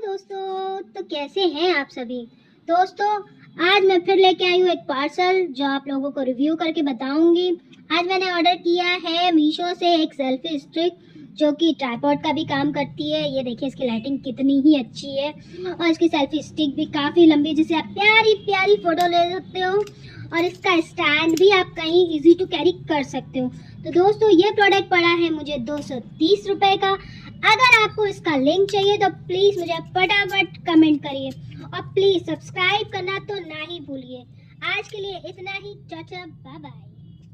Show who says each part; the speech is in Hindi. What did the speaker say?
Speaker 1: दोस्तों, तो कैसे हैं आप सभी दोस्तों। आज मैं फिर लेके आई हूँ एक पार्सल जो आप लोगों को रिव्यू करके बताऊंगी। आज मैंने ऑर्डर किया है मीशो से एक सेल्फी स्टिक जो कि ट्राइपॉड का भी काम करती है। ये देखिए इसकी लाइटिंग कितनी ही अच्छी है और इसकी सेल्फी स्टिक भी काफ़ी लंबी जिससे आप प्यारी प्यारी फोटो ले सकते हो और इसका स्टैंड भी आप कहीं इजी टू कैरी कर सकते हो। तो दोस्तों ये प्रोडक्ट पड़ा है मुझे 230 रुपए का। अगर आपको इसका लिंक चाहिए तो प्लीज़ मुझे फटाफट कमेंट करिए और प्लीज़ सब्सक्राइब करना तो ना ही भूलिए। आज के लिए इतना ही। Tata bye bye.